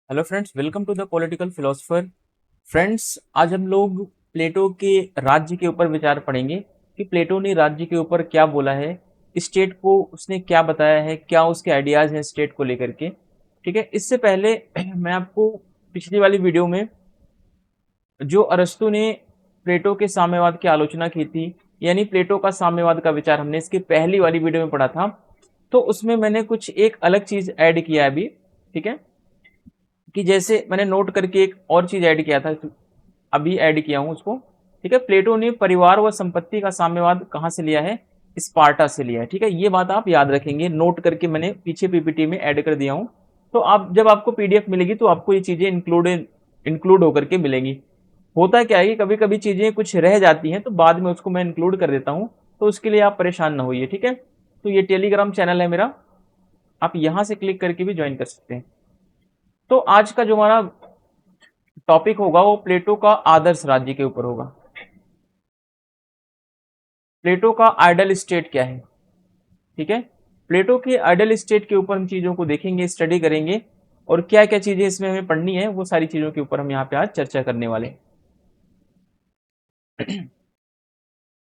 Hello friends, welcome to the political philosopher. Friends, आज हम लोग प्लेटो के राज्य के ऊपर विचार पढ़ेंगे कि प्लेटो ने राज्य के ऊपर क्या बोला है, स्टेट को उसने क्या बताया है, क्या उसके आइडियाज हैं स्टेट को लेकर के। ठीक है, इससे पहले मैं आपको पिछली वाली वीडियो में जो अरस्तु ने प्लेटो के साम्यवाद की आलोचना की थी, यानी प्लेटो का साम्यवाद का विचार हमने इसकी पहली वाली वीडियो में पढ़ा था। तो उसमें मैंने कुछ एक अलग चीज ऐड किया है अभी। ठीक है, कि जैसे मैंने नोट करके एक और चीज ऐड किया था, अभी ऐड किया हूं उसको। ठीक है, प्लेटो ने परिवार व संपत्ति का साम्यवाद कहां से लिया है? स्पार्टा से लिया है। ठीक है, ये बात आप याद रखेंगे, नोट करके मैंने पीछे पीपीटी में ऐड कर दिया हूं। तो आप जब आपको पीडीएफ मिलेगी तो आपको ये चीजें इंक्लूड होकर के मिलेंगी। होता क्या है कि कभी कभी चीजें कुछ रह जाती हैं तो बाद में उसको मैं इंक्लूड कर देता हूं, तो उसके लिए आप परेशान ना होइए। ठीक है, तो ये टेलीग्राम चैनल है मेरा, आप यहां से क्लिक करके भी ज्वाइन कर सकते हैं। तो आज का जो हमारा टॉपिक होगा वो प्लेटो का आदर्श राज्य के ऊपर होगा। प्लेटो का आइडल स्टेट क्या है? ठीक है, प्लेटो के आइडल स्टेट के ऊपर हम चीजों को देखेंगे, स्टडी करेंगे, और क्या क्या चीजें इसमें हमें पढ़नी है वो सारी चीजों के ऊपर हम यहाँ पे आज चर्चा करने वाले हैं।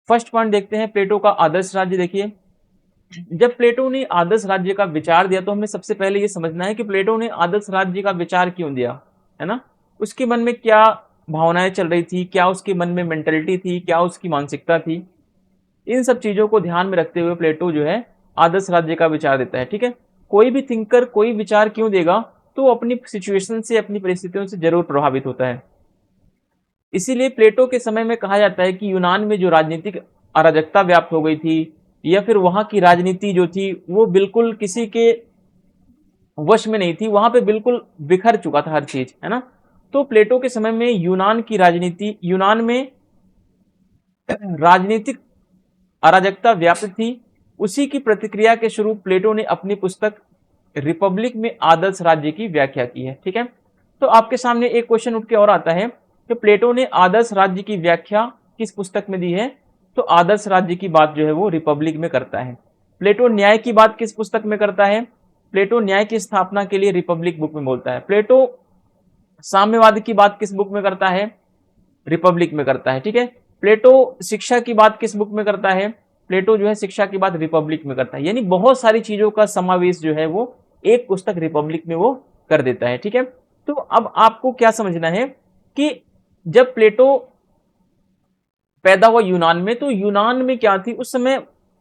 फर्स्ट पॉइंट देखते हैं, प्लेटो का आदर्श राज्य। देखिए, जब प्लेटो ने आदर्श राज्य का विचार दिया तो हमें सबसे पहले ये समझना है कि प्लेटो ने आदर्श राज्य का विचार क्यों दिया, है ना। उसके मन में क्या भावनाएं चल रही थी, क्या उसके मन में मेंटेलिटी थी, क्या उसकी मानसिकता थी, इन सब चीजों को ध्यान में रखते हुए प्लेटो जो है आदर्श राज्य का विचार देता है। ठीक है, कोई भी थिंकर कोई विचार क्यों देगा, तो अपनी सिचुएशन से, अपनी परिस्थितियों से जरूर प्रभावित होता है। इसीलिए प्लेटो के समय में कहा जाता है कि यूनान में जो राजनीतिक अराजकता व्याप्त हो गई थी, या फिर वहां की राजनीति जो थी वो बिल्कुल किसी के वश में नहीं थी, वहां पे बिल्कुल बिखर चुका था हर चीज, है ना। तो प्लेटो के समय में यूनान की राजनीति, यूनान में राजनीतिक अराजकता व्याप्त थी। उसी की प्रतिक्रिया के स्वरूप प्लेटो ने अपनी पुस्तक रिपब्लिक में आदर्श राज्य की व्याख्या की है। ठीक है, तो आपके सामने एक क्वेश्चन उठ के और आता है कि प्लेटो ने आदर्श राज्य की व्याख्या किस पुस्तक में दी है? तो आदर्श राज्य की बात जो है वो रिपब्लिक में करता है। प्लेटो न्याय की बात किस पुस्तक में करता है? प्लेटो न्याय की स्थापना के लिए रिपब्लिक बुक में बोलता है। प्लेटो साम्यवाद की बात किस बुक में करता है? रिपब्लिक में करता है। ठीक है, प्लेटो शिक्षा की बात किस बुक में करता है? प्लेटो जो है शिक्षा की बात रिपब्लिक में करता है। यानी बहुत सारी चीजों का समावेश जो है वो एक पुस्तक रिपब्लिक में वो कर देता है। ठीक है, तो अब आपको क्या समझना है कि जब प्लेटो पैदा हुआ यूनान में, तो यूनान में क्या थी उस समय?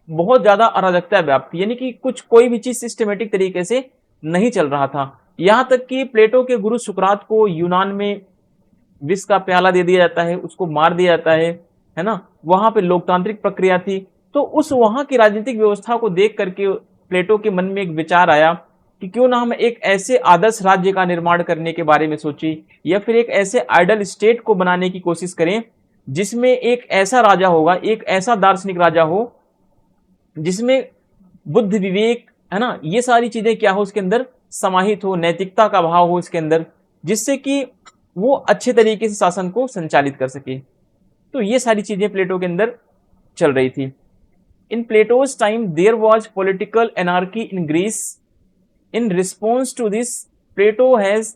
बहुत ज्यादा अराजकता व्याप्त थी, यानी कि कुछ कोई भी चीज सिस्टमेटिक तरीके से नहीं चल रहा था। यहां तक कि प्लेटो के गुरु सुकरात को यूनान में विष का प्याला दे दिया जाता है, उसको मार दिया जाता है ना। वहां पे लोकतांत्रिक प्रक्रिया थी। तो उस वहां की राजनीतिक व्यवस्था को देख करके प्लेटो के मन में एक विचार आया कि क्यों ना हम एक ऐसे आदर्श राज्य का निर्माण करने के बारे में सोचे, या फिर एक ऐसे आइडल स्टेट को बनाने की कोशिश करें जिसमें एक ऐसा राजा होगा, एक ऐसा दार्शनिक राजा हो जिसमें बुद्ध, विवेक, है ना, ये सारी चीजें क्या हो उसके अंदर समाहित हो, नैतिकता का भाव हो इसके अंदर, जिससे कि वो अच्छे तरीके से शासन को संचालित कर सके। तो ये सारी चीजें प्लेटो के अंदर चल रही थी। In Plato's time there was political anarchy in Greece. In response to this, Plato has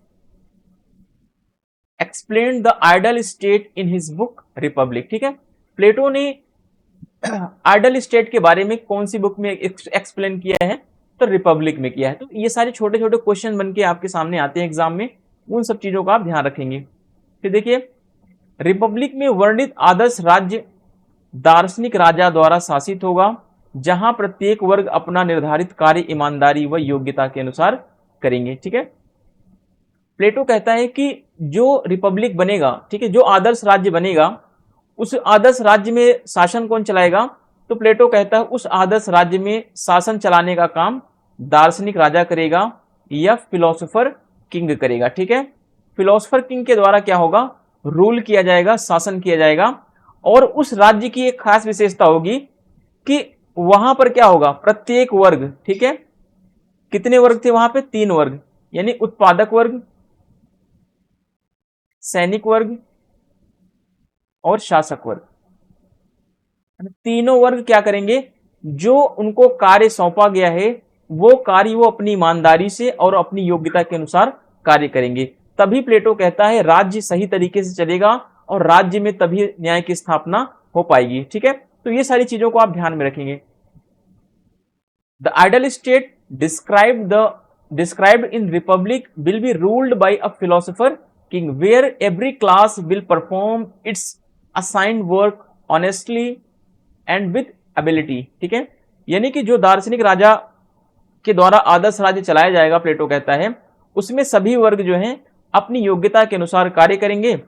explained the ideal state in his book Republic. ठीक है, प्लेटो ने आइडल स्टेट के बारे में कौन सी बुक में एक्सप्लेन किया है? तो रिपब्लिक में किया है। तो ये सारे छोटे छोटे क्वेश्चन बन के आपके सामने आते हैं एग्जाम में, उन सब चीजों का आप ध्यान रखेंगे। फिर देखिए, रिपब्लिक में वर्णित आदर्श राज्य दार्शनिक राजा द्वारा शासित होगा, जहां प्रत्येक वर्ग अपना निर्धारित कार्य ईमानदारी व योग्यता के अनुसार करेंगे। ठीक है, प्लेटो कहता है कि जो रिपब्लिक बनेगा, ठीक है, जो आदर्श राज्य बनेगा, उस आदर्श राज्य में शासन कौन चलाएगा? तो प्लेटो कहता है उस आदर्श राज्य में शासन चलाने का काम दार्शनिक राजा करेगा या फिलोसोफर किंग करेगा। ठीक है, फिलोसोफर किंग के द्वारा क्या होगा? रूल किया जाएगा, शासन किया जाएगा। और उस राज्य की एक खास विशेषता होगी कि वहां पर क्या होगा? प्रत्येक वर्ग, ठीक है, कितने वर्ग थे वहां पे? 3 वर्ग, यानी उत्पादक वर्ग, सैनिक वर्ग और शासक वर्ग। तीनों वर्ग क्या करेंगे? जो उनको कार्य सौंपा गया है वो कार्य वो अपनी ईमानदारी से और अपनी योग्यता के अनुसार कार्य करेंगे, तभी प्लेटो कहता है राज्य सही तरीके से चलेगा और राज्य में तभी न्याय की स्थापना हो पाएगी। ठीक है, तो ये सारी चीजों को आप ध्यान में रखेंगे। The ideal state described in republic will be ruled by a philosopher king where every class will perform its assigned work honestly and with ability। ठीक है, यानी कि जो दार्शनिक राजा के द्वारा आदर्श राज्य चलाया जाएगा, प्लेटो कहता है, उसमें सभी वर्ग जो हैं अपनी योग्यता के अनुसार कार्य करेंगे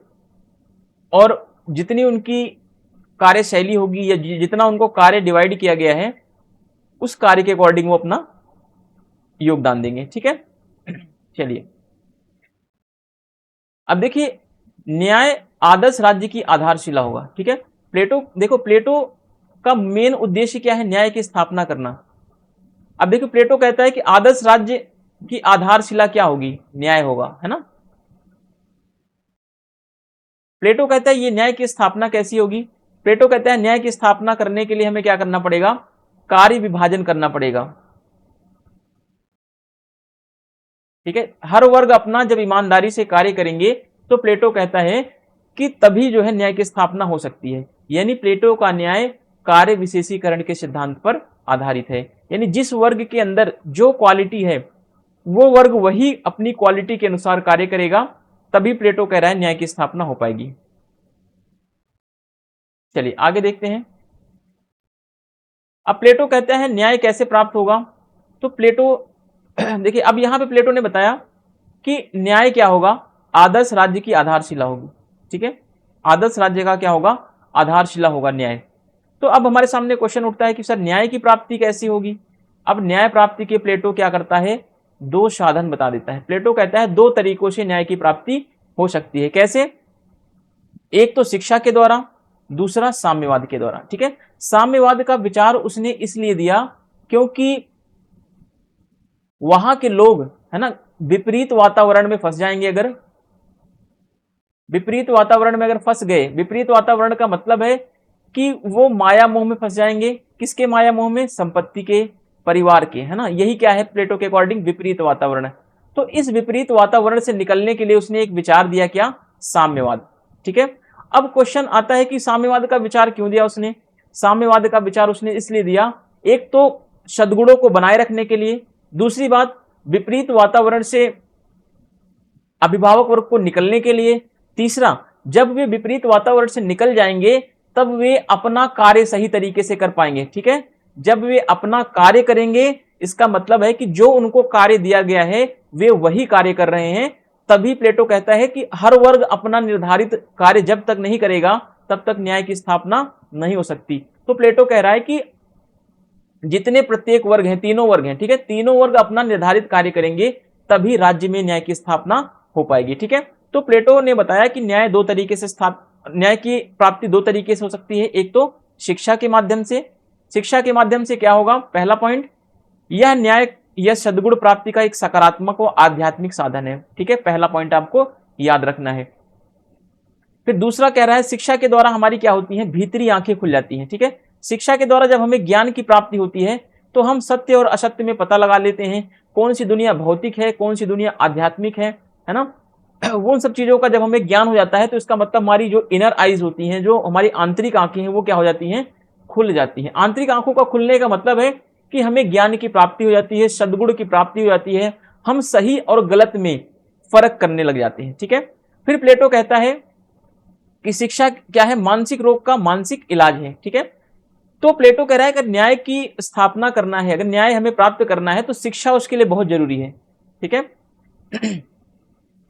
और जितनी उनकी कार्यशैली होगी या जितना उनको कार्य डिवाइड किया गया है उस कार्य के अकॉर्डिंग वो अपना योगदान देंगे। ठीक है, चलिए अब देखिए, न्याय आदर्श राज्य की आधारशिला होगा। ठीक है, प्लेटो देखो, प्लेटो का मेन उद्देश्य क्या है? न्याय की स्थापना करना। अब देखो, प्लेटो कहता है कि आदर्श राज्य की आधारशिला क्या होगी? न्याय होगा, है ना। प्लेटो कहता है ये न्याय की स्थापना कैसी होगी? प्लेटो कहता है न्याय की स्थापना करने के लिए हमें क्या करना पड़ेगा? कार्य विभाजन करना पड़ेगा। ठीक है, हर वर्ग अपना जब ईमानदारी से कार्य करेंगे तो प्लेटो कहता है कि तभी जो है न्याय की स्थापना हो सकती है। यानी प्लेटो का न्याय कार्य विशेषीकरण के सिद्धांत पर आधारित है। यानी जिस वर्ग के अंदर जो क्वालिटी है वो वर्ग वही अपनी क्वालिटी के अनुसार कार्य करेगा, तभी प्लेटो कह रहा है न्याय की स्थापना हो पाएगी। चलिए आगे देखते हैं। अब प्लेटो कहते हैं न्याय कैसे प्राप्त होगा? तो प्लेटो देखिए, अब यहां पे प्लेटो ने बताया कि न्याय क्या होगा? आदर्श राज्य की आधारशिला होगी। ठीक है, आदर्श राज्य का क्या होगा? आधारशिला होगा न्याय। तो अब हमारे सामने क्वेश्चन उठता है कि सर न्याय की प्राप्ति कैसी होगी? अब न्याय प्राप्ति के प्लेटो क्या करता है? दो साधन बता देता है। प्लेटो कहता है दो तरीकों से न्याय की प्राप्ति हो सकती है। कैसे? एक तो शिक्षा के द्वारा, दूसरा साम्यवाद के द्वारा। ठीक है, साम्यवाद का विचार उसने इसलिए दिया क्योंकि वहां के लोग, है ना, विपरीत वातावरण में फंस जाएंगे। अगर विपरीत वातावरण में अगर फंस गए, विपरीत वातावरण का मतलब है कि वो माया मोह में फंस जाएंगे। किसके माया मोह में? संपत्ति के, परिवार के, है ना। यही क्या है प्लेटो के अकॉर्डिंग? विपरीत वातावरण। तो इस विपरीत वातावरण से निकलने के लिए उसने एक विचार दिया, क्या? साम्यवाद। ठीक है, अब क्वेश्चन आता है कि साम्यवाद का विचार क्यों दिया उसने? साम्यवाद का विचार उसने इसलिए दिया, एक तो सद्गुणों को बनाए रखने के लिए, दूसरी बात विपरीत वातावरण से अभिभावक वर्ग को निकलने के लिए, तीसरा जब वे विपरीत वातावरण से निकल जाएंगे तब वे अपना कार्य सही तरीके से कर पाएंगे। ठीक है, जब वे अपना कार्य करेंगे इसका मतलब है कि जो उनको कार्य दिया गया है वे वही कार्य कर रहे हैं। तभी प्लेटो कहता है कि हर वर्ग अपना निर्धारित कार्य जब तक नहीं करेगा तब तक न्याय की स्थापना नहीं हो सकती। तो प्लेटो कह रहा है कि जितने प्रत्येक वर्ग हैं, तीनों वर्ग हैं, ठीक है, तीनों वर्ग अपना निर्धारित कार्य करेंगे तभी राज्य में न्याय की स्थापना हो पाएगी। ठीक है, तो प्लेटो ने बताया कि न्याय दो तरीके से न्याय की प्राप्ति दो तरीके से हो सकती है। एक तो शिक्षा के माध्यम से। शिक्षा के माध्यम से क्या होगा? पहला पॉइंट, यह न्याय यह सद्गुण प्राप्ति का एक सकारात्मक और आध्यात्मिक साधन है। ठीक है, पहला पॉइंट आपको याद रखना है। फिर दूसरा कह रहा है शिक्षा के द्वारा हमारी क्या होती है? भीतरी आंखें खुल जाती हैं। ठीक है, शिक्षा के द्वारा जब हमें ज्ञान की प्राप्ति होती है तो हम सत्य और असत्य में पता लगा लेते हैं, कौन सी दुनिया भौतिक है, कौन सी दुनिया आध्यात्मिक है ना। वो सब चीजों का जब हमें ज्ञान हो जाता है तो इसका मतलब हमारी जो इनर आईज होती हैं, जो हमारी आंतरिक आंखें हैं, वो क्या हो जाती हैं? खुल जाती हैं। आंतरिक आंखों का खुलने का मतलब है कि हमें ज्ञान की प्राप्ति हो जाती है, सद्गुण की प्राप्ति हो जाती है, हम सही और गलत में फर्क करने लग जाते हैं। ठीक है, फिर प्लेटो कहता है कि शिक्षा क्या है? मानसिक रोग का मानसिक इलाज है। ठीक है, तो प्लेटो कह रहा है अगर न्याय की स्थापना करना है, अगर न्याय हमें प्राप्त करना है तो शिक्षा उसके लिए बहुत जरूरी है। ठीक है,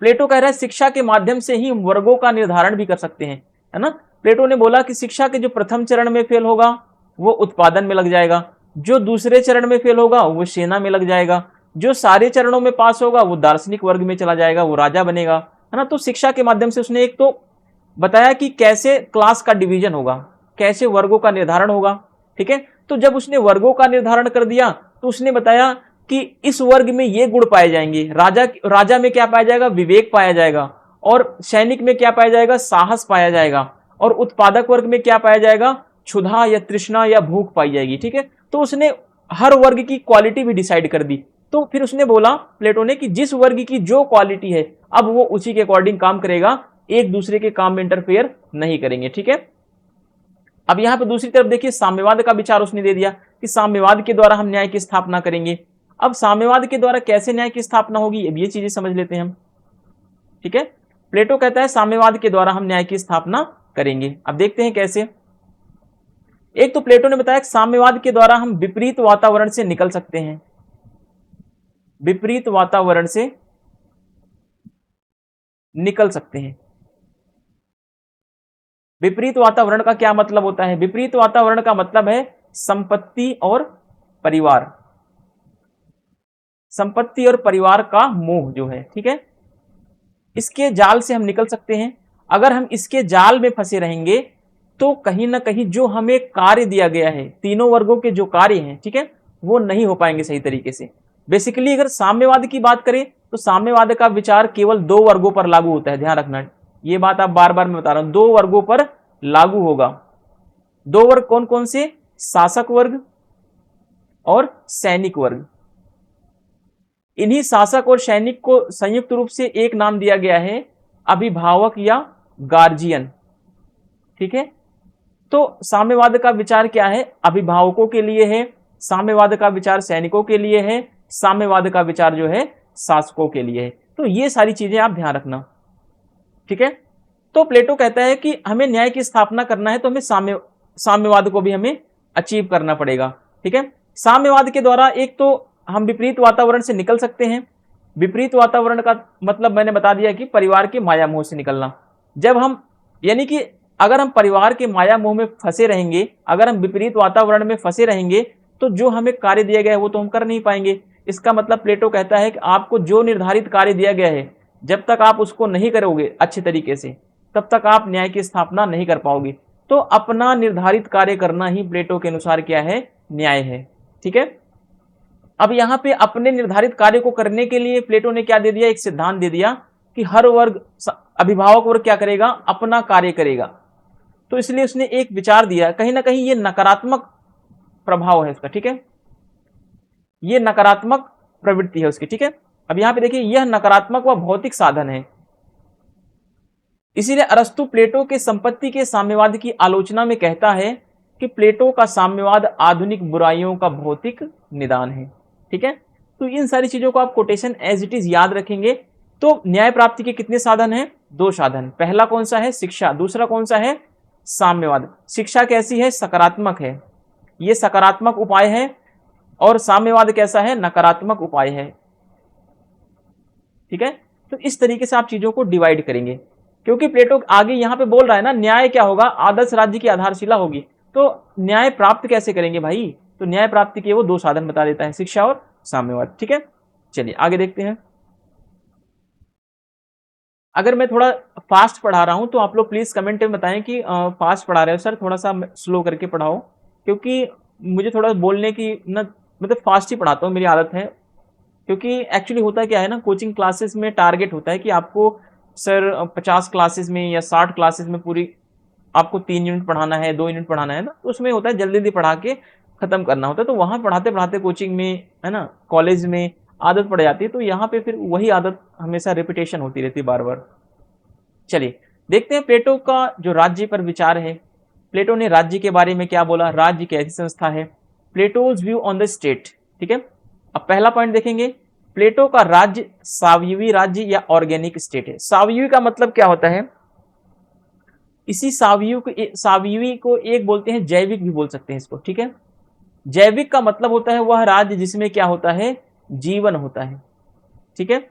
प्लेटो कह रहा है शिक्षा के माध्यम से ही वर्गों का निर्धारण भी कर सकते हैं, है ना। प्लेटो ने बोला कि शिक्षा के जो प्रथम चरण में फेल होगा वो उत्पादन में लग जाएगा, जो दूसरे चरण में फेल होगा वो सेना में लग जाएगा, जो सारे चरणों में पास होगा वो दार्शनिक वर्ग में चला जाएगा, वो राजा बनेगा, है ना। तो शिक्षा के माध्यम से उसने एक तो बताया कि कैसे क्लास का डिवीजन होगा, कैसे वर्गों का निर्धारण होगा। ठीक है, तो जब उसने वर्गों का निर्धारण कर दिया तो उसने बताया कि इस वर्ग में ये गुण पाए जाएंगे। राजा में क्या पाया जाएगा? विवेक पाया जाएगा, और सैनिक में क्या पाया जाएगा? साहस पाया जाएगा, और उत्पादक वर्ग में क्या पाया जाएगा? क्षुधा या तृष्णा या भूख पाई जाएगी। ठीक है, तो उसने हर वर्ग की क्वालिटी भी डिसाइड कर दी तो फिर उसने बोला प्लेटो ने कि जिस वर्ग की जो क्वालिटी है अब वो उसी के अकॉर्डिंग काम करेगा, एक दूसरे के काम में इंटरफेयर नहीं करेंगे। ठीक है, अब यहां पे दूसरी तरफ देखिए साम्यवाद का विचार उसने दे दिया कि साम्यवाद के द्वारा हम न्याय की स्थापना करेंगे। अब साम्यवाद के द्वारा कैसे न्याय की स्थापना होगी, अब ये चीजें समझ लेते हैं हम। ठीक है, प्लेटो कहता है साम्यवाद के द्वारा हम न्याय की स्थापना करेंगे। अब देखते हैं कैसे। एक तो प्लेटो ने बताया साम्यवाद के द्वारा हम विपरीत वातावरण से निकल सकते हैं, विपरीत वातावरण से निकल सकते हैं। विपरीत वातावरण का क्या मतलब होता है, विपरीत वातावरण का मतलब है संपत्ति और परिवार, संपत्ति और परिवार का मोह जो है। ठीक है, इसके जाल से हम निकल सकते हैं। अगर हम इसके जाल में फंसे रहेंगे तो कहीं ना कहीं जो हमें कार्य दिया गया है, तीनों वर्गों के जो कार्य हैं, ठीक है, वो नहीं हो पाएंगे सही तरीके से। बेसिकली अगर साम्यवाद की बात करें तो साम्यवाद का विचार केवल दो वर्गों पर लागू होता है, ध्यान रखना ये बात, आप बार बार मैं बता रहा हूं, दो वर्गों पर लागू होगा। दो वर्ग कौन कौन से, शासक वर्ग और सैनिक वर्ग। इन्हीं शासक और सैनिक को संयुक्त रूप से एक नाम दिया गया है, अभिभावक या गार्जियन। ठीक है, तो साम्यवाद का विचार क्या है, अभिभावकों के लिए है, साम्यवाद का विचार सैनिकों के लिए है, साम्यवाद का विचार जो है शासकों के लिए है। तो ये सारी चीजें आप ध्यान रखना। ठीक है, तो प्लेटो कहता है कि हमें न्याय की स्थापना करना है तो हमें साम्यवाद को भी हमें अचीव करना पड़ेगा। ठीक है, साम्यवाद के द्वारा एक तो हम विपरीत वातावरण से निकल सकते हैं। विपरीत वातावरण का मतलब मैंने बता दिया कि परिवार के माया मोह से निकलना। जब हम, यानी कि अगर हम परिवार के माया मोह में फंसे रहेंगे, अगर हम विपरीत वातावरण में फंसे रहेंगे तो जो हमें कार्य दिया गया है वो तो हम कर नहीं पाएंगे। इसका मतलब प्लेटो कहता है कि आपको जो निर्धारित कार्य दिया गया है, जब तक आप उसको नहीं करोगे अच्छे तरीके से, तब तक आप न्याय की स्थापना नहीं कर पाओगे। तो अपना निर्धारित कार्य करना ही प्लेटो के अनुसार क्या है, न्याय है। ठीक है, अब यहां पे अपने निर्धारित कार्य को करने के लिए प्लेटो ने क्या दे दिया, एक सिद्धांत दे दिया कि हर वर्ग, अभिभावक वर्ग क्या करेगा, अपना कार्य करेगा। तो इसलिए उसने एक विचार दिया, कहीं ना कहीं ये नकारात्मक प्रभाव है उसका। ठीक है, ये नकारात्मक प्रवृत्ति है उसकी। ठीक है, अब यहां पे देखिए यह नकारात्मक व भौतिक साधन है। इसीलिए अरस्तु प्लेटो के संपत्ति के साम्यवाद की आलोचना में कहता है कि प्लेटो का साम्यवाद आधुनिक बुराइयों का भौतिक निदान है। ठीक है, तो इन सारी चीजों को आप कोटेशन एज इट इज याद रखेंगे। तो न्याय प्राप्ति के कितने साधन हैं, दो साधन। पहला कौन सा है, शिक्षा। दूसरा कौन सा है, साम्यवाद। शिक्षा कैसी है, सकारात्मक है, ये सकारात्मक उपाय है, और साम्यवाद कैसा है, नकारात्मक उपाय है। ठीक है, तो इस तरीके से आप चीजों को डिवाइड करेंगे, क्योंकि प्लेटो आगे यहां पे बोल रहा है ना, न्याय क्या होगा, आदर्श राज्य की आधारशिला होगी। तो न्याय प्राप्त कैसे करेंगे भाई, तो न्याय प्राप्ति के वो दो साधन बता देता है, शिक्षा और साम्यवाद। ठीक है, चलिए आगे देखते हैं। अगर मैं थोड़ा फास्ट पढ़ा रहा हूं तो आप लोग प्लीज कमेंट में बताएं कि फास्ट पढ़ा रहे हो सर, थोड़ा सा स्लो करके पढ़ाओ, क्योंकि मुझे थोड़ा बोलने की ना, मतलब फास्ट ही पढ़ाता हूँ, मेरी आदत है। क्योंकि एक्चुअली होता क्या है ना, कोचिंग क्लासेस में टारगेट होता है कि आपको सर 50 क्लासेस में या 60 क्लासेस में पूरी आपको 3 यूनिट पढ़ाना है, 2 यूनिट पढ़ाना है ना, तो उसमें होता है जल्दी जल्दी पढ़ा के खत्म करना होता है। तो वहां पढ़ाते पढ़ाते कोचिंग में है ना, कॉलेज में आदत पड़ जाती है, तो यहाँ पे फिर वही आदत हमेशा रिपीटेशन होती रहती है बार बार। चलिए देखते हैं प्लेटो का जो राज्य पर विचार है। प्लेटो ने राज्य के बारे में क्या बोला, राज्य एक ऐसी संस्था है, Plato's view on the state. ठीक है, अब पहला पॉइंट देखेंगे, प्लेटो का राज्य सावयवी राज्य या ऑर्गेनिक स्टेट है। सावयवी का मतलब क्या होता है, इसी सावयवी को एक बोलते हैं, जैविक भी बोल सकते हैं इसको। ठीक है, जैविक का मतलब होता है वह राज्य जिसमें क्या होता है, जीवन होता है। ठीक है,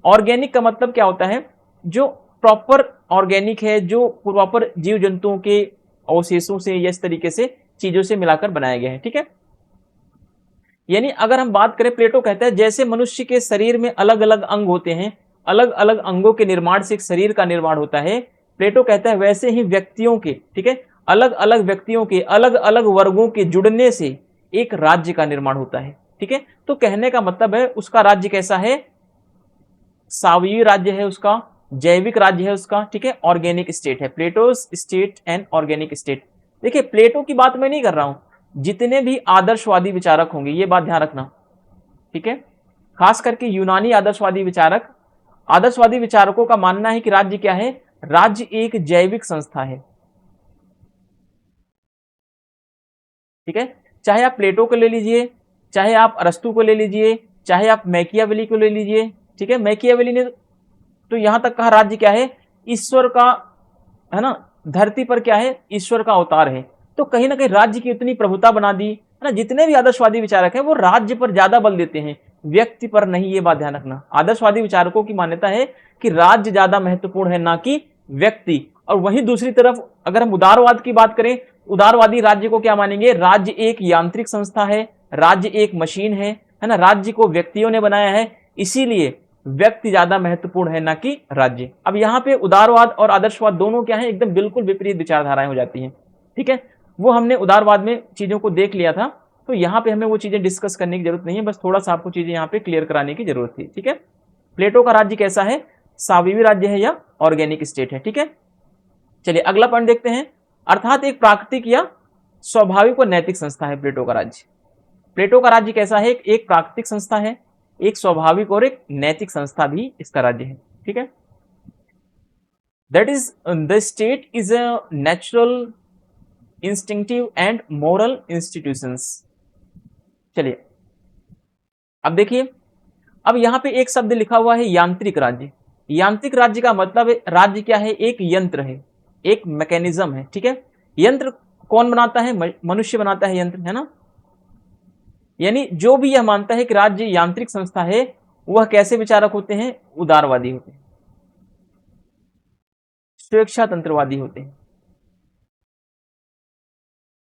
ऑर्गेनिक का मतलब क्या होता है, जो प्रॉपर ऑर्गेनिक है, जो प्रॉपर जीव जंतुओं के अवशेषों से या इस तरीके से चीजों से मिलाकर बनाया गया है। ठीक है, यानी अगर हम बात करें, प्लेटो कहता है जैसे मनुष्य के शरीर में अलग अलग अंग होते हैं, अलग अलग अंगों के निर्माण से एक शरीर का निर्माण होता है, प्लेटो कहता है वैसे ही व्यक्तियों के, ठीक है, अलग अलग व्यक्तियों के अलग अलग वर्गों के जुड़ने से एक राज्य का निर्माण होता है। ठीक है, तो कहने का मतलब है उसका राज्य कैसा है, सावयवी राज्य है उसका, जैविक राज्य है उसका। ठीक है, ऑर्गेनिक स्टेट है, plateaus state and organic state. देखिए प्लेटो की बात मैं नहीं कर रहा हूं, जितने भी आदर्शवादी विचारक होंगे, ये बात ध्यान रखना। ठीक है, खास करके यूनानी आदर्शवादी विचारकों का मानना है कि राज्य क्या है, राज्य एक जैविक संस्था है। ठीक है, चाहे आप प्लेटो को ले लीजिए, चाहे आप अरस्तु को ले लीजिए, चाहे आप मैकियावेली को ले लीजिए। ठीक है, मैकियावेली ने तो यहां तक कहा राज्य क्या है, ईश्वर का, है ना, धरती पर क्या है, ईश्वर का अवतार है। तो कहीं ना कहीं राज्य की उतनी प्रभुता बना दी, है ना। जितने भी आदर्शवादी विचारक हैं वो राज्य पर ज्यादा बल देते हैं, व्यक्ति पर नहीं। ये बात ध्यान रखना, आदर्शवादी विचारकों की मान्यता है कि राज्य ज्यादा महत्वपूर्ण है, ना कि व्यक्ति। और वहीं दूसरी तरफ अगर हम उदारवाद की बात करें, उदारवादी राज्य को क्या मानेंगे, राज्य एक यांत्रिक संस्था है, राज्य एक मशीन है ना, राज्य को व्यक्तियों ने बनाया है, इसीलिए व्यक्ति ज्यादा महत्वपूर्ण है, ना कि राज्य। अब यहाँ पे उदारवाद और आदर्शवाद दोनों क्या है, एकदम बिल्कुल विपरीत विचारधाराएं हो जाती हैं। ठीक है, वो हमने उदारवाद में चीजों को देख लिया था, तो यहाँ पे हमें वो चीजें डिस्कस करने की जरूरत नहीं है, बस थोड़ा सा आपको चीजें यहाँ पे क्लियर कराने की जरूरत थी। ठीक है, प्लेटो का राज्य कैसा है, साविवी राज्य है या ऑर्गेनिक स्टेट है। ठीक है, चलिए अगला पॉइंट देखते हैं, अर्थात एक प्राकृतिक या स्वाभाविक व नैतिक संस्था है प्लेटो का राज्य। प्लेटो का राज्य कैसा है, एक प्राकृतिक संस्था है, एक स्वाभाविक और एक नैतिक संस्था भी इसका राज्य है। ठीक है, that is the state is a natural, instinctive and moral institutions. चलिए अब देखिए, अब यहां पे एक शब्द लिखा हुआ है यांत्रिक राज्य। यांत्रिक राज्य का मतलब है राज्य क्या है, एक यंत्र है, एक मैकेनिज्म है। ठीक है, यंत्र कौन बनाता है, मनुष्य बनाता है यंत्र, है ना। यानी जो भी यह मानता है कि राज्य यांत्रिक संस्था है, वह कैसे विचारक होते हैं, उदारवादी होते हैं, स्वेच्छा तंत्रवादी होते हैं।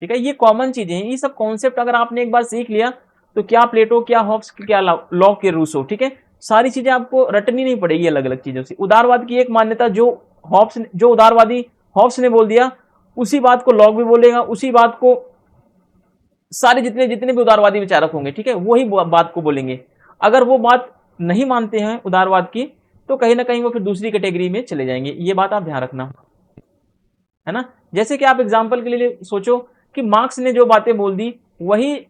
ठीक है, ये कॉमन चीजें हैं, ये सब कॉन्सेप्ट अगर आपने एक बार सीख लिया तो क्या प्लेटो, क्या हॉब्स, क्या लॉक, के रूसो, ठीक है, सारी चीजें आपको रटनी नहीं पड़ेगी अलग अलग चीजों से। उदारवाद की एक मान्यता जो उदारवादी हॉब्स ने बोल दिया, उसी बात को लॉक भी बोलेगा, उसी बात को सारे जितने जितने भी उदारवादी विचारक होंगे, ठीक है, वही बात को बोलेंगे। अगर वो बात नहीं मानते हैं उदारवाद की, तो कहीं ना कहीं वो फिर दूसरी कैटेगरी में चले जाएंगे। ये बात आप ध्यान रखना, है ना। जैसे कि आप एग्जाम्पल के लिए सोचो कि मार्क्स ने जो बातें बोल दी, वही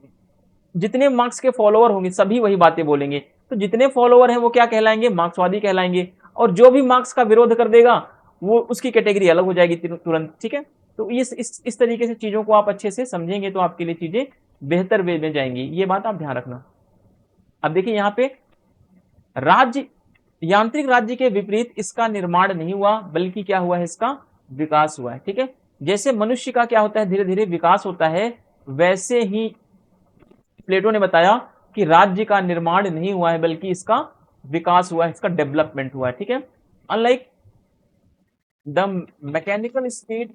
जितने मार्क्स के फॉलोअर होंगे सभी वही बातें बोलेंगे, तो जितने फॉलोअर हैं वो क्या कहलाएंगे, मार्क्सवादी कहलाएंगे। और जो भी मार्क्स का विरोध कर देगा वो उसकी कैटेगरी अलग हो जाएगी तुरंत। ठीक है, तो इस तरीके से चीजों को आप अच्छे से समझेंगे तो आपके लिए चीजें बेहतर वे में जाएंगी। ये बात आप ध्यान रखना। अब देखिए यहाँ पे राज्य, यांत्रिक राज्य के विपरीत इसका निर्माण नहीं हुआ, बल्कि क्या हुआ है, इसका विकास हुआ है। ठीक है, जैसे मनुष्य का क्या होता है, धीरे धीरे विकास होता है, वैसे ही प्लेटो ने बताया कि राज्य का निर्माण नहीं हुआ है, बल्कि इसका विकास हुआ है, इसका डेवलपमेंट हुआ है। ठीक है, अनलाइक द मैकेनिकल स्टेट,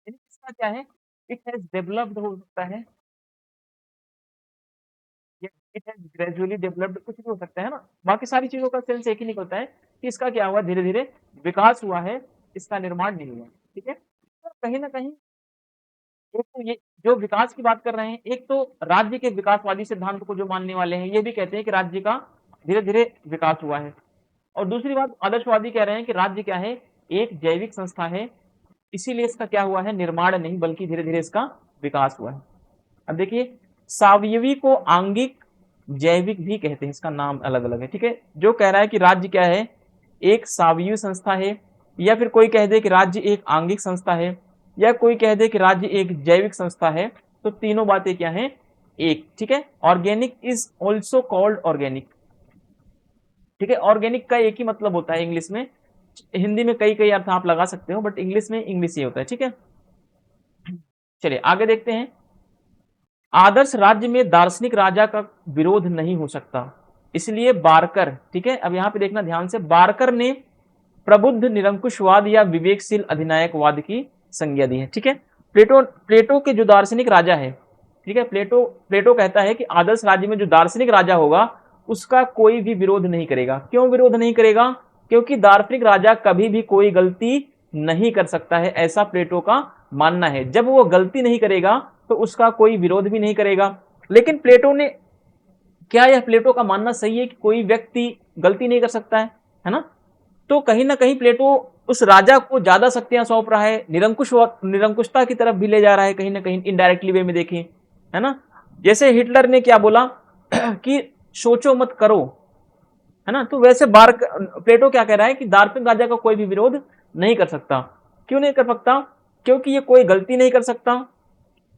इसका क्या है, इट हैज डेवलप्ड हो सकता है, इट हैज ग्रेजुअली डेवलप्ड, कुछ भी हो सकता है ना। बाकी सारी चीजों का सेंस एक ही निकलता है कि इसका क्या हुआ, धीरे धीरे विकास हुआ है, इसका निर्माण नहीं हुआ। ठीक है, तो कहीं ना कहीं एक तो ये जो विकास की बात कर रहे हैं, एक तो राज्य के विकासवादी सिद्धांत को जो मानने वाले हैं, ये भी कहते हैं कि राज्य का धीरे धीरे विकास हुआ है। और दूसरी बात आदर्शवादी कह रहे हैं कि राज्य क्या है, एक जैविक संस्था है, इसीलिए इसका क्या हुआ है, निर्माण नहीं, बल्कि धीरे धीरे इसका विकास हुआ है। अब देखिए, सावयवी को आंगिक जैविक भी कहते हैं, इसका नाम अलग अलग है। ठीक है, जो कह रहा है कि राज्य क्या है, एक सावयवी संस्था है, या फिर कोई कह दे कि राज्य एक आंगिक संस्था है, या कोई कह दे कि राज्य एक जैविक संस्था है, तो तीनों बातें क्या हैं, एक। ठीक है, organic is also called organic. ठीक है, ऑर्गेनिक का एक ही मतलब होता है इंग्लिश में, हिंदी में कई कई अर्थ आप लगा सकते हो, बट इंग्लिश में इंग्लिश ही होता है। ठीक है, चलिए आगे देखते हैं। आदर्श राज्य में दार्शनिक राजा का विरोध नहीं हो सकता, इसलिए बारकर, ठीक है, अब यहां पे देखना ध्यान से, बारकर ने प्रबुद्ध निरंकुशवाद या विवेकशील अधिनायकवाद की संज्ञा दी है। ठीक है, प्लेटो के जो दार्शनिक राजा है, ठीक है, प्लेटो कहता है कि आदर्श राज्य में जो दार्शनिक राजा होगा उसका कोई भी विरोध नहीं करेगा। क्यों विरोध नहीं करेगा, क्योंकि दार्शनिक राजा कभी भी कोई गलती नहीं कर सकता है, ऐसा प्लेटो का मानना है। जब वो गलती नहीं करेगा तो उसका कोई विरोध भी नहीं करेगा। लेकिन प्लेटो ने, क्या यह प्लेटो का मानना सही है कि कोई व्यक्ति गलती नहीं कर सकता है ना। तो कहीं ना कहीं प्लेटो उस राजा को ज्यादा शक्तियां सौंप रहा है, निरंकुशता की तरफ भी ले जा रहा है कहीं ना कहीं इनडायरेक्टली वे में देखें, है ना। जैसे हिटलर ने क्या बोला कि सोचो मत करो, है ना। तो वैसे प्लेटो क्या कह रहा है कि दार्शनिक राजा का कोई भी विरोध नहीं कर सकता। क्यों नहीं कर सकता? क्योंकि ये कोई गलती नहीं कर सकता।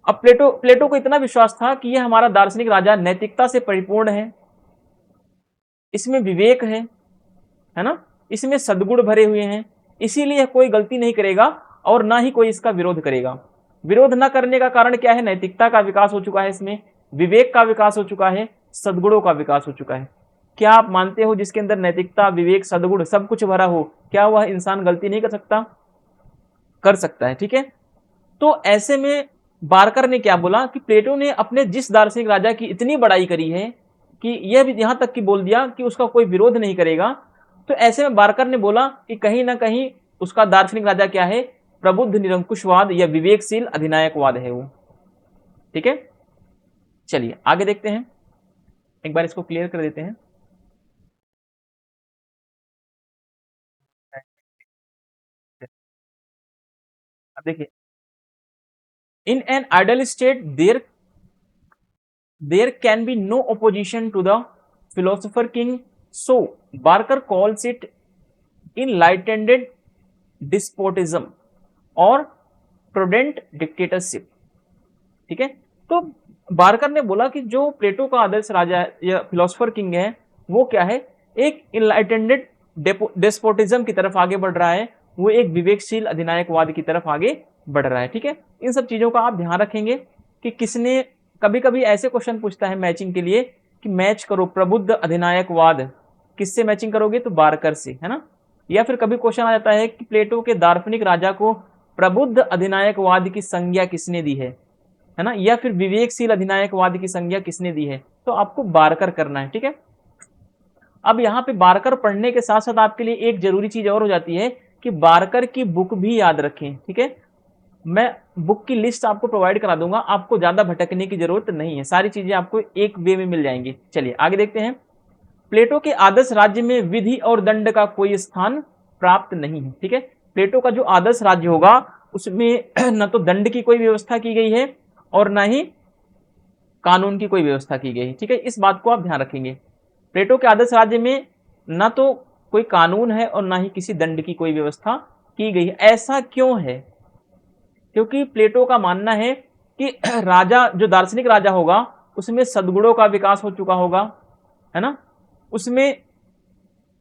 अब प्लेटो प्लेटो को इतना विश्वास था कि ये हमारा दार्शनिक राजा नैतिकता से परिपूर्ण है, इसमें विवेक है ना, इसमें सद्गुण भरे हुए हैं, इसीलिए कोई गलती नहीं करेगा और ना ही कोई इसका विरोध करेगा। विरोध न करने का कारण क्या है? नैतिकता का विकास हो चुका है, इसमें विवेक का विकास हो चुका है, सद्गुणों का विकास हो चुका है। क्या आप मानते हो जिसके अंदर नैतिकता, विवेक, सद्गुण सब कुछ भरा हो, क्या वह इंसान गलती नहीं कर सकता? कर सकता है, ठीक है। तो ऐसे में बारकर ने क्या बोला कि प्लेटो ने अपने जिस दार्शनिक राजा की इतनी बड़ाई करी है कि यह भी यहां तक कि बोल दिया कि उसका कोई विरोध नहीं करेगा, तो ऐसे में बारकर ने बोला कि कहीं ना कहीं उसका दार्शनिक राजा क्या है? प्रबुद्ध निरंकुशवाद या विवेकशील अधिनायकवाद है वो, ठीक है। चलिए आगे देखते हैं, एक बार इसको क्लियर कर देते हैं। अब देखिए, in an ideal state there can be no opposition to the philosopher king, so Barker calls it enlightened despotism और prudent dictatorship, ठीक है। तो बारकर ने बोला कि जो प्लेटो का आदर्श राजा है या फिलोसोफर किंग है, वो क्या है? एक इनलाइटेंडेड डेस्पोटिज्म की तरफ आगे बढ़ रहा है, वो एक विवेकशील अधिनायकवाद की तरफ आगे बढ़ रहा है, ठीक है। इन सब चीजों का आप ध्यान रखेंगे कि किसने, कभी कभी ऐसे क्वेश्चन पूछता है मैचिंग के लिए कि मैच करो प्रबुद्ध अधिनायकवाद, किससे मैचिंग करोगे? तो बारकर से, है ना। या फिर कभी क्वेश्चन आ जाता है कि प्लेटो के दार्शनिक राजा को प्रबुद्ध अधिनायकवाद की संज्ञा किसने दी है ना, या फिर विवेकशील अधिनायकवाद की संज्ञा किसने दी है? तो आपको बारकर करना है, ठीक है। अब यहाँ पे बारकर पढ़ने के साथ साथ आपके लिए एक जरूरी चीज और हो जाती है कि बारकर की बुक भी याद रखें, ठीक है। मैं बुक की लिस्ट आपको प्रोवाइड करा दूंगा, आपको ज्यादा भटकने की जरूरत नहीं है, सारी चीजें आपको एक वे में मिल जाएंगी। चलिए आगे देखते हैं। प्लेटो के आदर्श राज्य में विधि और दंड का कोई स्थान प्राप्त नहीं है, ठीक है। प्लेटो का जो आदर्श राज्य होगा उसमें न तो दंड की कोई व्यवस्था की गई है और ना ही कानून की कोई व्यवस्था की गई, ठीक है। इस बात को आप ध्यान रखेंगे। प्लेटो के आदर्श राज्य में ना तो कोई कानून है और ना ही किसी दंड की कोई व्यवस्था की गई है। ऐसा क्यों है? क्योंकि प्लेटो का मानना है कि राजा, जो दार्शनिक राजा होगा, उसमें सद्गुणों का विकास हो चुका होगा, है ना, उसमें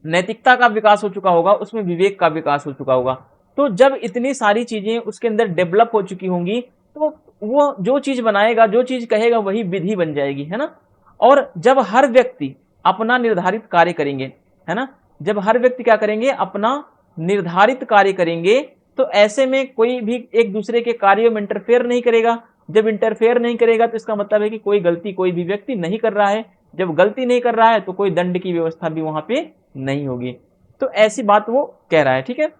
नैतिकता का विकास हो चुका होगा, उसमें विवेक का विकास हो चुका होगा। तो जब इतनी सारी चीजें उसके अंदर डेवलप हो चुकी होंगी, तो वो जो चीज बनाएगा, जो चीज कहेगा, वही विधि बन जाएगी, है ना। और जब हर व्यक्ति अपना निर्धारित कार्य करेंगे, है ना, जब हर व्यक्ति क्या करेंगे? अपना निर्धारित कार्य करेंगे, तो ऐसे में कोई भी एक दूसरे के कार्यों में इंटरफेयर नहीं करेगा। जब इंटरफेयर नहीं करेगा तो इसका मतलब है कि कोई गलती कोई भी व्यक्ति नहीं कर रहा है। जब गलती नहीं कर रहा है तो कोई दंड की व्यवस्था भी वहां पे नहीं होगी। तो ऐसी बात वो कह रहा है, ठीक है।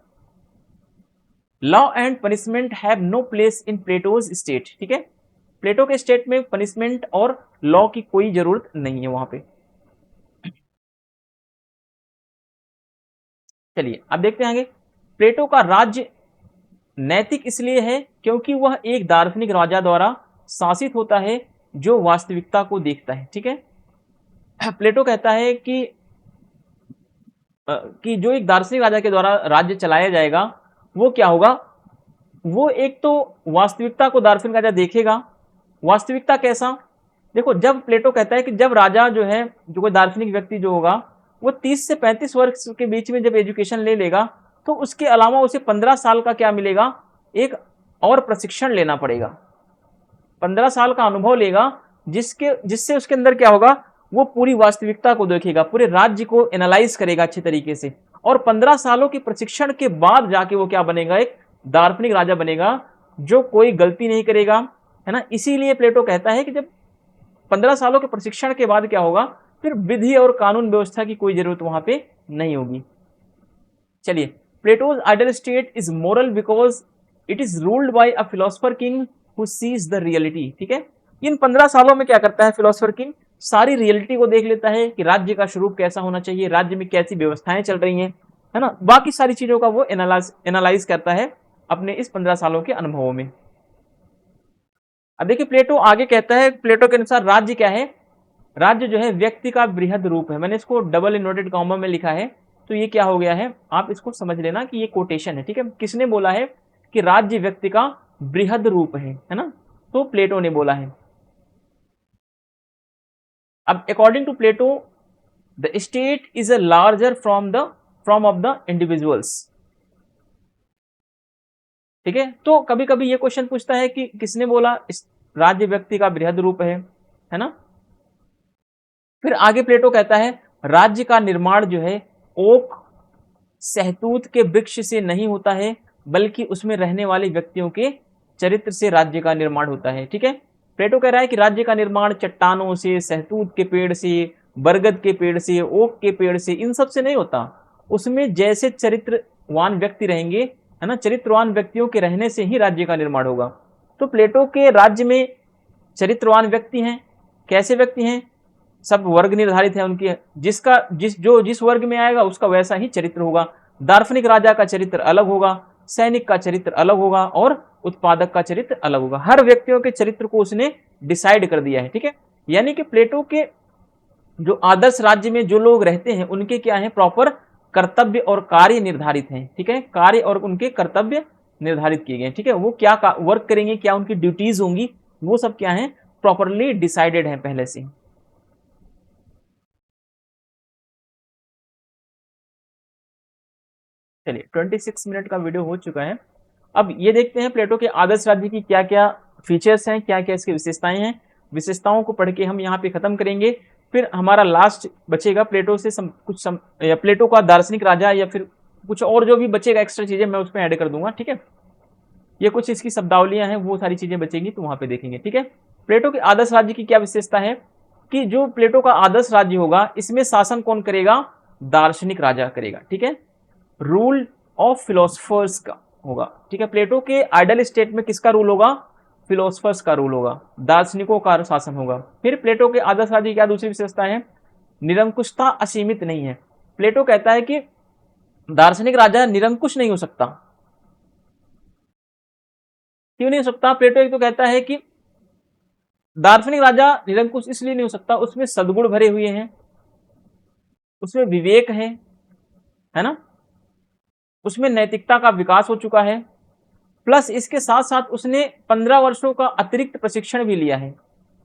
Law and punishment have no place in Plato's state, ठीक है। प्लेटो के स्टेट में पनिशमेंट और लॉ की कोई जरूरत नहीं है वहां पे। चलिए अब देखते हैं आगे। प्लेटो का राज्य नैतिक इसलिए है क्योंकि वह एक दार्शनिक राजा द्वारा शासित होता है जो वास्तविकता को देखता है, ठीक है। प्लेटो कहता है कि जो एक दार्शनिक राजा के द्वारा राज्य चलाया जाएगा, वो क्या होगा? वो एक तो वास्तविकता को दार्शनिक राजा देखेगा। वास्तविकता कैसा? देखो, जब प्लेटो कहता है कि जब राजा जो है, जो कोई दार्शनिक व्यक्ति जो होगा, वो 30 से 35 वर्ष के बीच में जब एजुकेशन ले लेगा, तो उसके अलावा उसे 15 साल का क्या मिलेगा? एक और प्रशिक्षण लेना पड़ेगा। 15 साल का अनुभव लेगा, जिससे उसके अंदर क्या होगा? वो पूरी वास्तविकता को देखेगा, पूरे राज्य को एनालाइज करेगा अच्छे तरीके से, और 15 सालों के प्रशिक्षण के बाद जाके वो क्या बनेगा? एक दार्शनिक राजा बनेगा जो कोई गलती नहीं करेगा, है ना। इसीलिए प्लेटो कहता है कि जब 15 सालों के प्रशिक्षण के बाद क्या होगा? फिर विधि और कानून व्यवस्था की कोई जरूरत वहां पे नहीं होगी। चलिए, Plato's ideal state is moral because it is ruled by a philosopher king who sees the reality, ठीक है। इन 15 सालों में क्या करता है फिलोसोफर किंग? सारी रियलिटी को देख लेता है कि राज्य का स्वरूप कैसा होना चाहिए, राज्य में कैसी व्यवस्थाएं चल रही हैं, है ना। बाकी सारी चीजों का वो एनालाइज करता है अपने इस 15 सालों के अनुभवों में। अब देखिए प्लेटो आगे कहता है, प्लेटो के अनुसार राज्य क्या है, राज्य जो है व्यक्ति का बृहद रूप है। मैंने इसको डबल इन्वर्टेड कॉमा में लिखा है, तो ये क्या हो गया है, आप इसको समझ लेना कि ये कोटेशन है, ठीक है। किसने बोला है कि राज्य व्यक्ति का बृहद रूप है ना, तो प्लेटो ने बोला है। अब according to Plato the state is a larger from of the individuals, ठीक है। तो कभी कभी ये क्वेश्चन पूछता है कि किसने बोला राज्य व्यक्ति का बृहद रूप है ना। फिर आगे प्लेटो कहता है राज्य का निर्माण जो है ओक सहतूत के वृक्ष से नहीं होता है, बल्कि उसमें रहने वाले व्यक्तियों के चरित्र से राज्य का निर्माण होता है, ठीक है। प्लेटो कह रहा है कि राज्य का निर्माण चट्टानों से, सहतूत के पेड़ से, बरगद के पेड़ से, ओक के पेड़ से, इन सब से नहीं होता। उसमें जैसे चरित्रवान व्यक्ति रहेंगे, है ना, चरित्रवान व्यक्तियों के रहने से ही राज्य का निर्माण होगा। तो प्लेटो के राज्य में चरित्रवान व्यक्ति हैं। कैसे व्यक्ति हैं, सब वर्ग निर्धारित है उनकी, जिस वर्ग में आएगा उसका वैसा ही चरित्र होगा। दार्शनिक राजा का चरित्र अलग होगा, सैनिक का चरित्र अलग होगा और उत्पादक का चरित्र अलग होगा। हर व्यक्तियों के चरित्र को उसने डिसाइड कर दिया है, ठीक है। यानी कि प्लेटो के जो आदर्श राज्य में जो लोग रहते हैं उनके क्या है, प्रॉपर कर्तव्य और कार्य निर्धारित हैं, ठीक है। कार्य और उनके कर्तव्य निर्धारित किए गए, ठीक है। वो क्या वर्क करेंगे, क्या उनकी ड्यूटीज होंगी, वो सब क्या है, प्रॉपरली डिसाइडेड है पहले से। चलिए 26 मिनट का वीडियो हो चुका है। अब ये देखते हैं प्लेटो के आदर्श राज्य की क्या क्या फीचर्स हैं, क्या क्या इसकी विशेषताएं हैं। विशेषताओं को पढ़ के हम यहाँ पे खत्म करेंगे। फिर हमारा लास्ट बचेगा प्लेटो से या प्लेटो का दार्शनिक राजा, या फिर कुछ और जो भी बचेगा एक्स्ट्रा चीजें मैं उसमें ऐड कर दूंगा, ठीक है। ये कुछ इसकी शब्दावलियां हैं, वो सारी चीजें बचेंगी तो वहां पे देखेंगे, ठीक है। प्लेटो के आदर्श राज्य की क्या विशेषता है कि जो प्लेटो का आदर्श राज्य होगा इसमें शासन कौन करेगा, दार्शनिक राजा करेगा, ठीक है। रूल ऑफ फिलोसफर्स का होगा, ठीक है। प्लेटो के आइडल स्टेट में किसका रूल होगा, फिलोसफर्स का रूल होगा, दार्शनिकों का शासन होगा। फिर प्लेटो के आदर्श राज्य की क्या दूसरी विशेषता है, निरंकुशता असीमित नहीं है। प्लेटो कहता है कि दार्शनिक राजा निरंकुश नहीं हो सकता। क्यों नहीं हो सकता, प्लेटो एक तो कहता है कि दार्शनिक राजा निरंकुश इसलिए नहीं हो सकता, उसमें सद्गुण भरे हुए हैं, उसमें विवेक है ना, उसमें नैतिकता का विकास हो चुका है, प्लस इसके साथ साथ उसने 15 वर्षों का अतिरिक्त प्रशिक्षण भी लिया है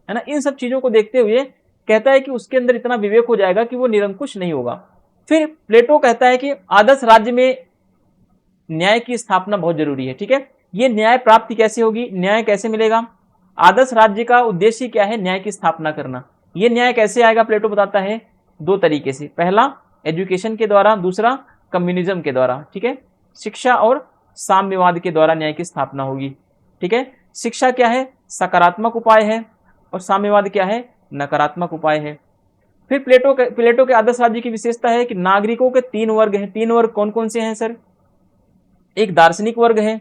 ना। इन सब चीजों को देखते हुए कहता है कि उसके अंदर इतना विवेक हो जाएगा कि वो निरंकुश नहीं होगा। फिर प्लेटो कहता है कि आदर्श राज्य में न्याय की स्थापना बहुत जरूरी है, ठीक है। ये न्याय प्राप्ति कैसे होगी, न्याय कैसे मिलेगा, आदर्श राज्य का उद्देश्य क्या है, न्याय की स्थापना करना। ये न्याय कैसे आएगा, प्लेटो बताता है दो तरीके से, पहला एजुकेशन के द्वारा, दूसरा कम्युनिज्म के द्वारा, ठीक है। शिक्षा और साम्यवाद के द्वारा न्याय की स्थापना होगी, ठीक है। शिक्षा क्या है, सकारात्मक उपाय है, और साम्यवाद क्या है, नकारात्मक उपाय है। फिर प्लेटो के आदर्श राज्य की विशेषता है कि नागरिकों के 3 वर्ग हैं। 3 वर्ग कौन कौन से हैं सर, एक दार्शनिक वर्ग है,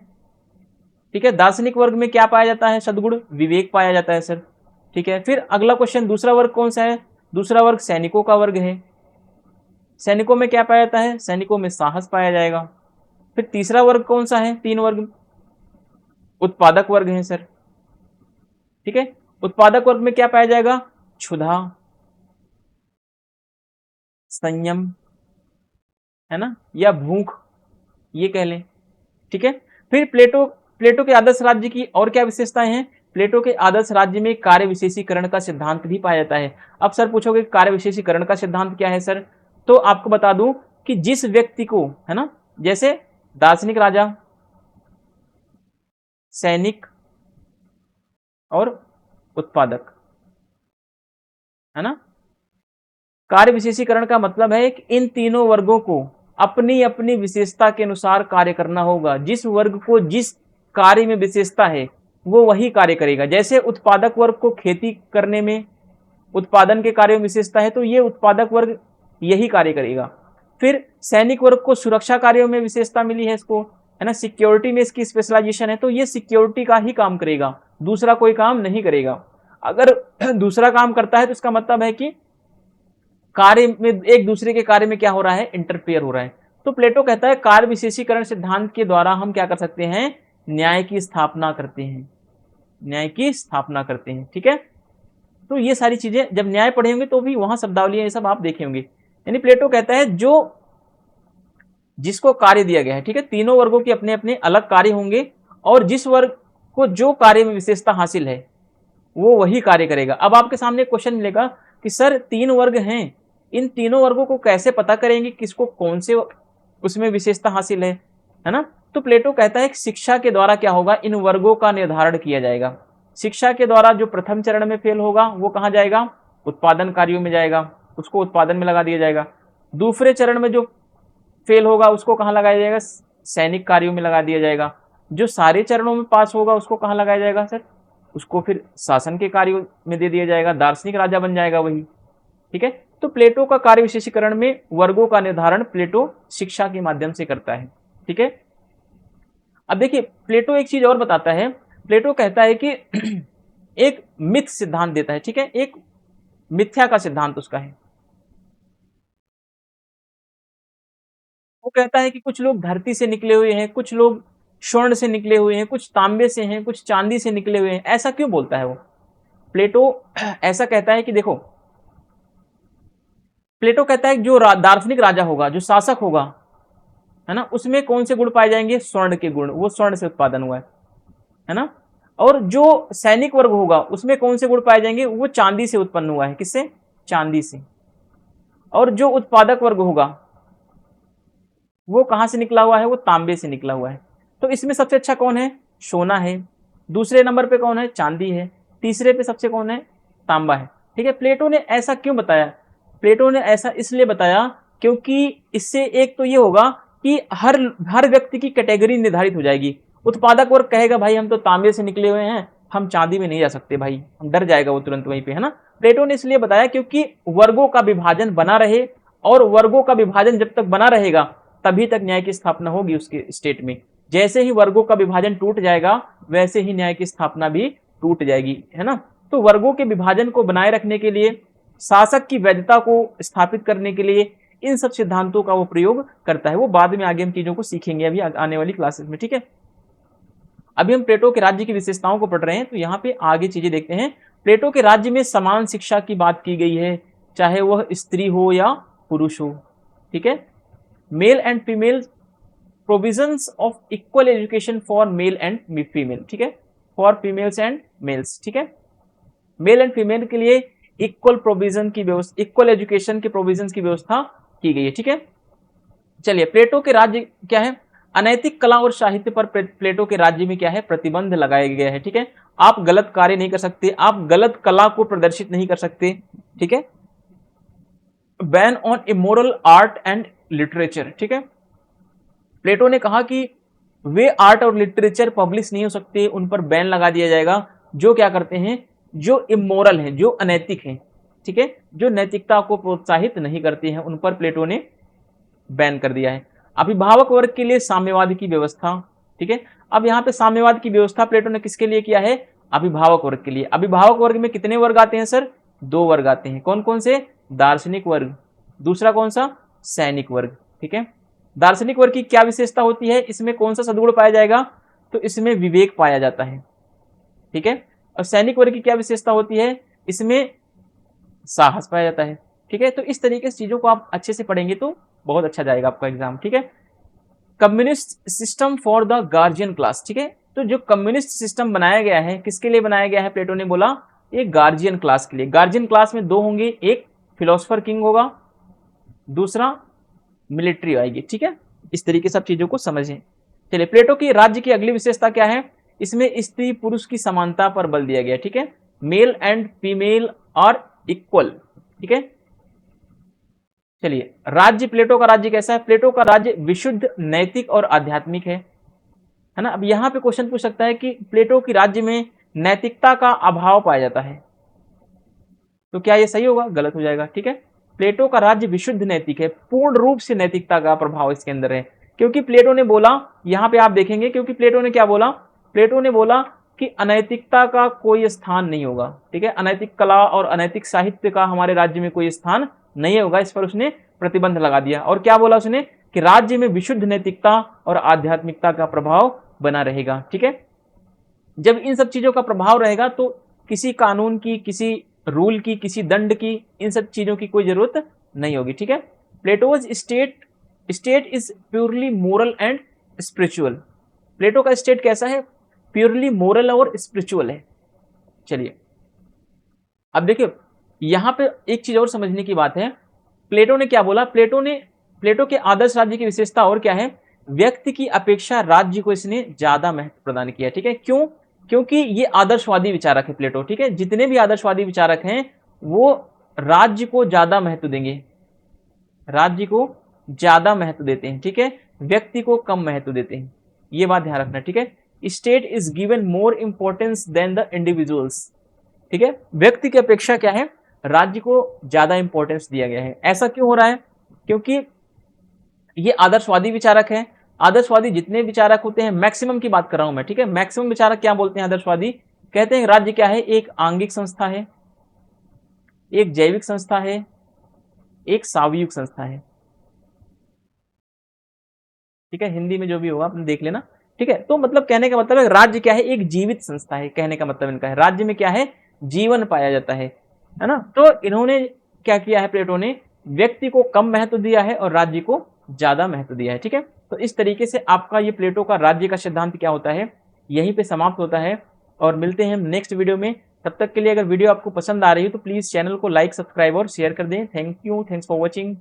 ठीक है। दार्शनिक वर्ग में क्या पाया जाता है, सद्गुण विवेक पाया जाता है सर, ठीक है। फिर अगला क्वेश्चन, दूसरा वर्ग कौन सा है, दूसरा वर्ग सैनिकों का वर्ग है। सैनिकों में क्या पाया जाता है, सैनिकों में साहस पाया जाएगा। फिर तीसरा वर्ग कौन सा है, 3 वर्ग, उत्पादक वर्ग है सर, ठीक है। उत्पादक वर्ग में क्या पाया जाएगा, क्षुधा, संयम, है ना, या भूख, ये कह लें, ठीक है। फिर प्लेटो के आदर्श राज्य की और क्या विशेषताएं हैं, प्लेटो के आदर्श राज्य में कार्य विशेषीकरण का सिद्धांत भी पाया जाता है। अब सर पूछोगे कार्य विशेषीकरण का सिद्धांत क्या है सर, तो आपको बता दूं कि जिस व्यक्ति को, है ना, जैसे दार्शनिक राजा, सैनिक और उत्पादक, है ना, कार्य विशेषीकरण का मतलब है कि इन तीनों वर्गों को अपनी अपनी विशेषता के अनुसार कार्य करना होगा। जिस वर्ग को जिस कार्य में विशेषता है वो वही कार्य करेगा। जैसे उत्पादक वर्ग को खेती करने में, उत्पादन के कार्य में विशेषता है, तो ये उत्पादक वर्ग यही कार्य करेगा। फिर सैनिक वर्ग को सुरक्षा कार्यों में विशेषता मिली है इसको, है ना, सिक्योरिटी में इसकी स्पेशलाइजेशन है, तो ये सिक्योरिटी का ही काम करेगा, दूसरा कोई काम नहीं करेगा। अगर दूसरा काम करता है तो इसका मतलब है कि कार्य में, एक दूसरे के कार्य में क्या हो रहा है, इंटरफेयर हो रहा है। तो प्लेटो कहता है कार्य विशेषीकरण सिद्धांत के द्वारा हम क्या कर सकते हैं, न्याय की स्थापना करते हैं, न्याय की स्थापना करते हैं। ठीक है, तो ये सारी चीजें जब न्याय पढ़ेंगे तो भी वहां शब्दावली ये सब आप देखे होंगे। यानी प्लेटो कहता है जो जिसको कार्य दिया गया है, ठीक है, तीनों वर्गों के अपने अपने अलग कार्य होंगे और जिस वर्ग को जो कार्य में विशेषता हासिल है वो वही कार्य करेगा। अब आपके सामने क्वेश्चन मिलेगा कि सर 3 वर्ग हैं, इन तीनों वर्गों को कैसे पता करेंगे किसको कौन से उसमें विशेषता हासिल है ना। तो प्लेटो कहता है कि शिक्षा के द्वारा क्या होगा, इन वर्गों का निर्धारण किया जाएगा। शिक्षा के द्वारा जो प्रथम चरण में फेल होगा वो कहाँ जाएगा, उत्पादन कार्यों में जाएगा, उसको उत्पादन में लगा दिया जाएगा। दूसरे चरण में जो फेल होगा उसको कहाँ लगाया जाएगा, सैनिक कार्यों में लगा दिया जाएगा। जो सारे चरणों में पास होगा उसको कहाँ लगाया जाएगा सर, उसको फिर शासन के कार्यों में दे दिया जाएगा, दार्शनिक राजा बन जाएगा वही। ठीक है, तो प्लेटो का कार्य विशेषीकरण में वर्गों का निर्धारण प्लेटो शिक्षा के माध्यम से करता है। ठीक है, अब देखिए प्लेटो एक चीज और बताता है, प्लेटो कहता है कि एक मिथ सिद्धांत देता है। ठीक है, एक मिथ्या का सिद्धांत उसका है। वो कहता है कि कुछ लोग धरती से निकले हुए हैं, कुछ लोग स्वर्ण से निकले हुए हैं, कुछ तांबे से हैं, कुछ चांदी से निकले हुए हैं। ऐसा क्यों बोलता है वो प्लेटो? ऐसा कहता है कि देखो, प्लेटो कहता है कि जो दार्शनिक राजा होगा, जो शासक होगा, है ना, उसमें कौन से गुण पाए जाएंगे, स्वर्ण के गुण, वो स्वर्ण से उत्पादन हुआ है ना। और जो सैनिक वर्ग होगा उसमें कौन से गुण पाए जाएंगे, वो चांदी से उत्पन्न हुआ है, किससे, चांदी से। और जो उत्पादक वर्ग होगा वो कहां से निकला हुआ है, वो तांबे से निकला हुआ है। तो इसमें सबसे अच्छा कौन है, सोना है। दूसरे नंबर पे कौन है, चांदी है। तीसरे पे सबसे कौन है, तांबा है। ठीक है, प्लेटो ने ऐसा क्यों बताया, प्लेटो ने ऐसा इसलिए बताया क्योंकि इससे एक तो ये होगा कि हर व्यक्ति की कैटेगरी निर्धारित हो जाएगी। उत्पादक वर्ग कहेगा भाई हम तो तांबे से निकले हुए हैं, हम चांदी में नहीं जा सकते भाई, हम डर जाएगा वो तुरंत वहीं पे, है ना। प्लेटो ने इसलिए बताया क्योंकि वर्गों का विभाजन बना रहे, और वर्गों का विभाजन जब तक बना रहेगा तभी तक न्याय की स्थापना होगी उसके स्टेट में। जैसे ही वर्गों का विभाजन टूट जाएगा वैसे ही न्याय की स्थापना भी टूट जाएगी, है ना। तो वर्गों के विभाजन को बनाए रखने के लिए, शासक की वैधता को स्थापित करने के लिए इन सब सिद्धांतों का वो प्रयोग करता है। वो बाद में आगे हम चीजों को सीखेंगे अभी आने वाली क्लासेस में। ठीक है, अभी हम प्लेटो के राज्य की विशेषताओं को पढ़ रहे हैं, तो यहाँ पे आगे चीजें देखते हैं। प्लेटो के राज्य में समान शिक्षा की बात की गई है, चाहे वह स्त्री हो या पुरुष हो। ठीक है, male and female provisions of equal education for male and female. ठीक है, फॉर फीमेल्स एंड मेल्स। ठीक है, मेल एंड फीमेल के लिए इक्वल प्रोविजन की व्यवस्था, इक्वल एजुकेशन के प्रोविजन की व्यवस्था की गई है। ठीक है, चलिए प्लेटो के राज्य क्या है, अनैतिक कला और साहित्य पर प्लेटो के राज्य में क्या है, प्रतिबंध लगाया गया है। ठीक है, आप गलत कार्य नहीं कर सकते, आप गलत कला को प्रदर्शित नहीं कर सकते। ठीक है, ban on immoral art and literature. ठीक है, प्लेटो ने कहा कि वे आर्ट और लिटरेचर पब्लिश नहीं हो सकते, उन पर बैन लगा दिया जाएगा जो क्या करते हैं, जो इमोरल हैं, जो अनैतिक हैं। ठीक है, जो नैतिकता को प्रोत्साहित नहीं करते हैं, उन पर प्लेटो ने बैन कर दिया है। अभिभावक वर्ग के लिए साम्यवाद की व्यवस्था। ठीक है, अब यहाँ पे साम्यवाद की व्यवस्था प्लेटो ने किसके लिए किया है, अभिभावक वर्ग के लिए। अभिभावक वर्ग में कितने वर्ग आते हैं सर, 2 वर्ग आते हैं। कौन कौन से, दार्शनिक वर्ग, दूसरा कौन सा, सैनिक वर्ग। ठीक है, दार्शनिक वर्ग की क्या विशेषता होती है, इसमें कौन सा सद्गुण पाया जाएगा, तो इसमें विवेक पाया जाता है। ठीक है, और सैनिक वर्ग की क्या विशेषता होती है, इसमें साहस पाया जाता है। ठीक है, तो इस तरीके से चीजों को आप अच्छे से पढ़ेंगे तो बहुत अच्छा जाएगा आपका एग्जाम। ठीक है, communist system for the guardian class. ठीक है, तो जो कम्युनिस्ट सिस्टम बनाया गया है किसके लिए बनाया गया है, प्लेटो ने बोला एक गार्जियन क्लास के लिए। गार्जियन क्लास में 2 होंगे, एक फिलोसोफर किंग होगा, दूसरा मिलिट्री आएगी। ठीक है, इस तरीके सब चीजों को समझें। चलिए प्लेटो की राज्य की अगली विशेषता क्या है, इसमें स्त्री पुरुष की समानता पर बल दिया गया। ठीक है, male and female are equal. ठीक है, चलिए राज्य, प्लेटो का राज्य कैसा है, प्लेटो का राज्य विशुद्ध, नैतिक और आध्यात्मिक है ना। अब यहां पे क्वेश्चन पूछ सकता है कि प्लेटो की राज्य में नैतिकता का अभाव पाया जाता है, तो क्या ये सही होगा, गलत हो जाएगा। ठीक है, प्लेटो का राज्य विशुद्ध नैतिक है, पूर्ण रूप से नैतिकता का प्रभाव इसके अंदर है। क्योंकि प्लेटो ने बोला, यहां पे आप देखेंगे, क्योंकि प्लेटो ने क्या बोला, प्लेटो ने बोला कि अनैतिकता का कोई स्थान नहीं होगा। ठीक है, अनैतिक कला और अनैतिक साहित्य का हमारे राज्य में कोई स्थान नहीं होगा, इस पर उसने प्रतिबंध लगा दिया। और क्या बोला उसने, कि राज्य में विशुद्ध नैतिकता और आध्यात्मिकता का प्रभाव बना रहेगा। ठीक है, जब इन सब चीजों का प्रभाव रहेगा तो किसी कानून की, किसी रूल की, किसी दंड की, इन सब चीजों की कोई जरूरत नहीं होगी। ठीक है, Plato's state is purely moral and spiritual. Plato का स्टेट कैसा है? प्योरली मोरल और स्पिरिचुअल है। चलिए अब देखिए, यहां पे एक चीज और समझने की बात है। प्लेटो ने क्या बोला? प्लेटो के आदर्श राज्य की विशेषता और क्या है? व्यक्ति की अपेक्षा राज्य को इसने ज्यादा महत्व प्रदान किया। ठीक है, क्यों? क्योंकि ये आदर्शवादी विचारक है प्लेटो। ठीक है, जितने भी आदर्शवादी विचारक हैं वो राज्य को ज्यादा महत्व देंगे, राज्य को ज्यादा महत्व देते हैं। ठीक है, व्यक्ति को कम महत्व देते हैं, ये बात ध्यान रखना। ठीक है, state is given more importance than the individuals. ठीक है, व्यक्ति की अपेक्षा क्या है? राज्य को ज्यादा इंपॉर्टेंस दिया गया है। ऐसा क्यों हो रहा है? क्योंकि ये आदर्शवादी विचारक है। आदर्शवादी जितने विचारक होते हैं, मैक्सिमम की बात कर रहा हूं मैं। ठीक है, मैक्सिमम विचारक क्या बोलते हैं? आदर्शवादी कहते हैं राज्य क्या है? एक आंगिक संस्था है, एक जैविक संस्था है, एक सावयविक संस्था है। ठीक है, हिंदी में जो भी होगा आपने देख लेना। ठीक है, तो मतलब कहने का मतलब है राज्य क्या है? एक जीवित संस्था है। कहने का मतलब इनका है राज्य में क्या है? जीवन पाया जाता है ना। तो इन्होंने क्या किया है? प्लेटो ने व्यक्ति को कम महत्व दिया है और राज्य को ज्यादा महत्व दिया है। ठीक है, तो इस तरीके से आपका ये प्लेटो का राज्य का सिद्धांत क्या होता है, यहीं पे समाप्त होता है। और मिलते हैं हम नेक्स्ट वीडियो में। तब तक के लिए अगर वीडियो आपको पसंद आ रही है तो प्लीज चैनल को लाइक, सब्सक्राइब और शेयर कर दें। Thank you, thanks for watching.